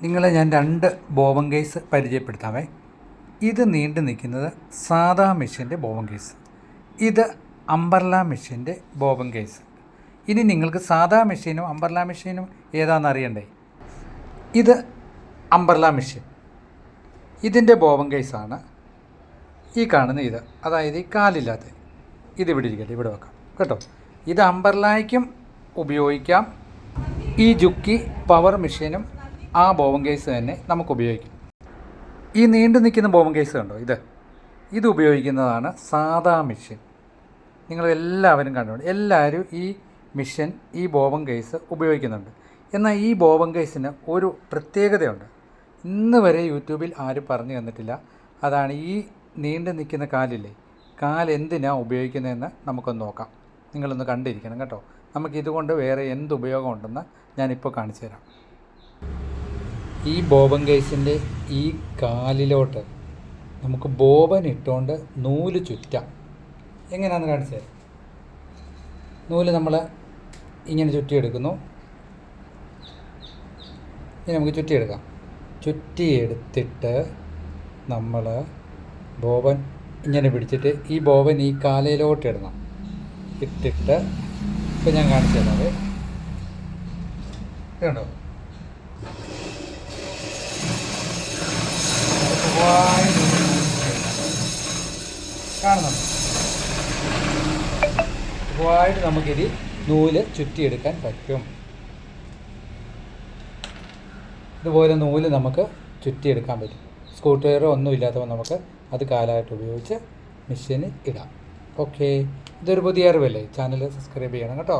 നിങ്ങളെ ഞാൻ രണ്ട് ബോബൻ കേസ് പരിചയപ്പെടുത്താമേ. ഇത് നീണ്ടു നിൽക്കുന്നത് സാധാ മെഷീൻ്റെ ബോബൻ കേസ്, ഇത് അംബർല മെഷീൻ്റെ ബോബൻ കേസ്. ഇനി നിങ്ങൾക്ക് സാധാ മെഷീനും അംബർല മെഷീനും ഏതാണെന്ന് അറിയണ്ടേ? ഇത് അംബർല മെഷീൻ, ഇതിൻ്റെ ബോബൻ കേസാണ് ഈ കാണുന്ന ഇത്. അതായത് ഈ കാലില്ലാത്ത ഇത് ഇവിടെ ഇരിക്കട്ടെ, ഇവിടെ വെക്കാം കേട്ടോ. ഇത് അംബർലായ്ക്കും ഉപയോഗിക്കാം. ഈ ജുക്കി പവർ മെഷീനും ആ ബോബൻ കേസ് തന്നെ നമുക്ക് ഉപയോഗിക്കാം. ഈ നീണ്ടു നിൽക്കുന്ന ബോബൻ കേസ് കണ്ടോ, ഇത് ഉപയോഗിക്കുന്നതാണ് സാധാ മെഷീൻ. നിങ്ങളെല്ലാവരും കണ്ടുകൊണ്ട് എല്ലാവരും ഈ മെഷീൻ, ഈ ബോബൻ കേസ് ഉപയോഗിക്കുന്നുണ്ട്. എന്നാൽ ഈ ബോബൻ കേസിന് ഒരു പ്രത്യേകതയുണ്ട്, ഇന്ന് വരെ യൂട്യൂബിൽ ആരും പറഞ്ഞു തന്നിട്ടില്ല. അതാണ് ഈ നീണ്ടു നിൽക്കുന്ന കാലില്ലേ, കാലെന്തിനാണ് ഉപയോഗിക്കുന്നതെന്ന് നമുക്കൊന്ന് നോക്കാം. നിങ്ങളൊന്ന് കണ്ടിരിക്കണം കേട്ടോ. നമുക്കിതുകൊണ്ട് വേറെ എന്ത് ഉപയോഗമുണ്ടെന്ന് ഞാനിപ്പോൾ കാണിച്ചു തരാം. ഈ ബോബൻ കേസിൻ്റെ ഈ കാലിലോട്ട് നമുക്ക് ബോബൻ ഇട്ടുകൊണ്ട് നൂല് ചുറ്റാം. എങ്ങനെയാണെന്ന് കാണിച്ചു തരാം. നൂല് നമ്മൾ ഇങ്ങനെ ചുറ്റിയെടുക്കുന്നു. ഇനി നമുക്ക് ചുറ്റിയെടുക്കാം. ചുറ്റിയെടുത്തിട്ട് നമ്മൾ ബോബൻ ഇങ്ങനെ പിടിച്ചിട്ട് ഈ ബോബൻ ഈ കാലയിലോട്ട് ഇടണം. ഇട്ടിട്ട് ഇപ്പം ഞാൻ കാണിച്ചു തരാം. കണ്ടോ, കാണുന്നുണ്ട്. സുഖമായിട്ട് നമുക്കിത് നൂല് ചുറ്റിയെടുക്കാൻ പറ്റും. ഇതുപോലെ നൂല് നമുക്ക് ചുറ്റിയെടുക്കാൻ പറ്റും. സ്ക്രൂ ഡ്രൈവറോ ഒന്നും ഇല്ലാത്തപ്പോൾ നമുക്ക് അത് കാലായിട്ട് ഉപയോഗിച്ച് മെഷീനിൽ ഇടാം. ഓക്കെ, ഇതൊരു പുതിയ അറിവല്ലേ. ചാനൽ സബ്സ്ക്രൈബ് ചെയ്യണം കേട്ടോ.